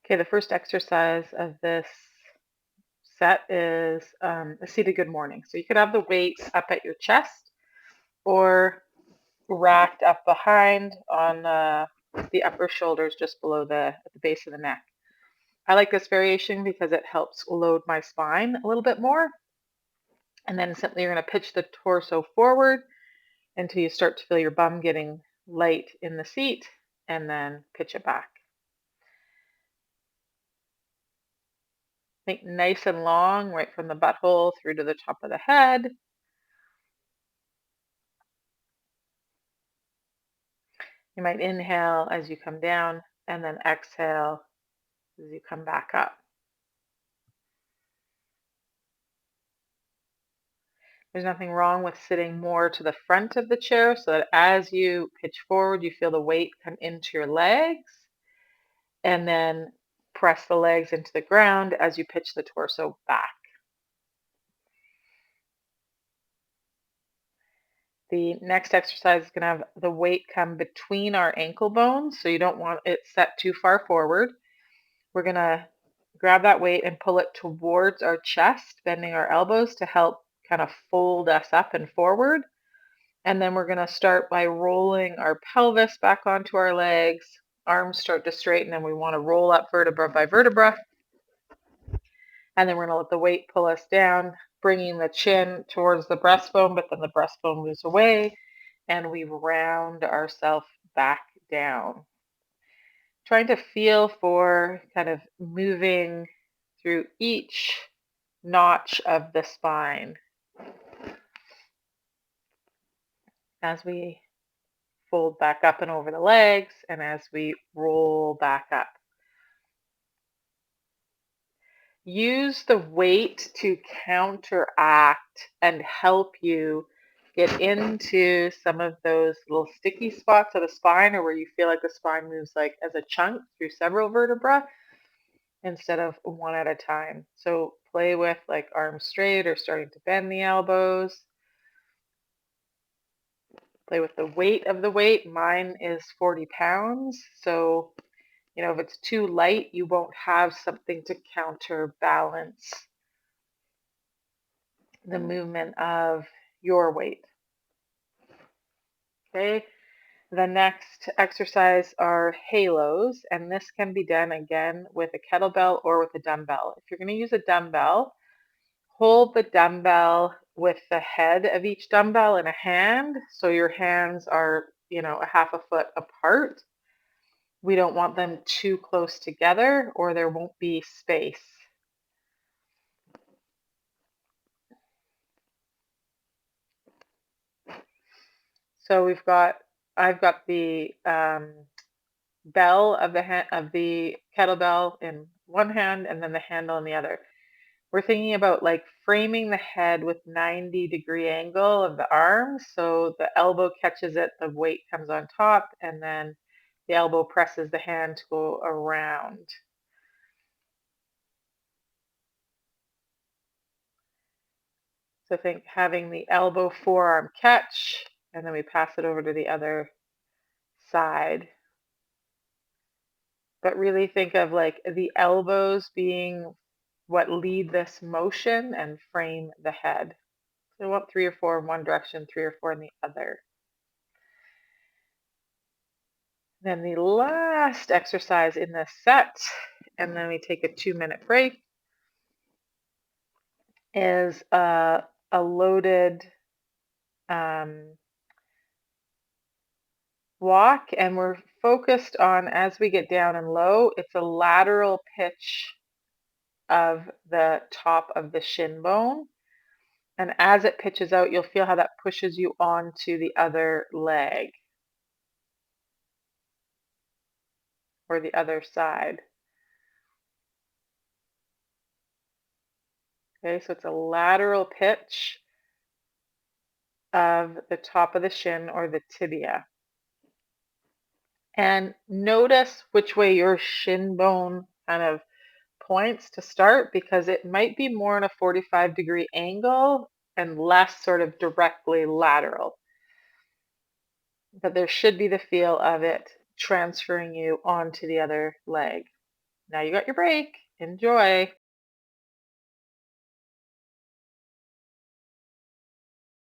Okay, the first exercise of this set is a seated good morning. So you could have the weights up at your chest or racked up behind on the upper shoulders just below at the base of the neck. I like this variation because it helps load my spine a little bit more. And then simply you're going to pitch the torso forward until you start to feel your bum getting light in the seat, and then pitch it back. Think nice and long, right from the butthole through to the top of the head. You might inhale as you come down and then exhale as you come back up. There's nothing wrong with sitting more to the front of the chair so that as you pitch forward, you feel the weight come into your legs, and then press the legs into the ground as you pitch the torso back. The next exercise is going to have the weight come between our ankle bones, so you don't want it set too far forward. We're going to grab that weight and pull it towards our chest, bending our elbows to help kind of fold us up and forward. And then we're going to start by rolling our pelvis back onto our legs. Arms start to straighten, and we want to roll up vertebra by vertebra. And then we're going to let the weight pull us down, bringing the chin towards the breastbone, but then the breastbone moves away, and we round ourselves back down. Trying to feel for kind of moving through each notch of the spine as we fold back up and over the legs and as we roll back up. Use the weight to counteract and help you get into some of those little sticky spots of the spine, or where you feel like the spine moves like as a chunk through several vertebrae instead of one at a time. So play with like arms straight or starting to bend the elbows. Play with the weight of the weight. Mine is 40 pounds. So, if it's too light, you won't have something to counterbalance the movement of your weight. Okay. The next exercise are halos, and this can be done again with a kettlebell or with a dumbbell. If you're going to use a dumbbell, hold the dumbbell with the head of each dumbbell in a hand, so your hands are, a half a foot apart. We don't want them too close together or there won't be space. So I've got the bell of the kettlebell in one hand and then the handle in the other. We're thinking about like framing the head with 90-degree angle of the arms. So the elbow catches it, the weight comes on top, and then the elbow presses the hand to go around. So think having the elbow forearm catch, and then we pass it over to the other side. But really think of like the elbows being what lead this motion and frame the head. So I want 3 or 4 in one direction, 3 or 4 in the other. Then the last exercise in this set, and then we take a 2-minute break, is a loaded walk, and we're focused on, as we get down and low, it's a lateral pitch of the top of the shin bone. And as it pitches out, you'll feel how that pushes you onto the other leg or the other side. Okay, so it's a lateral pitch of the top of the shin or the tibia. And notice which way your shin bone kind of points to start, because it might be more in a 45-degree angle and less sort of directly lateral. But there should be the feel of it transferring you onto the other leg. Now you got your break. Enjoy.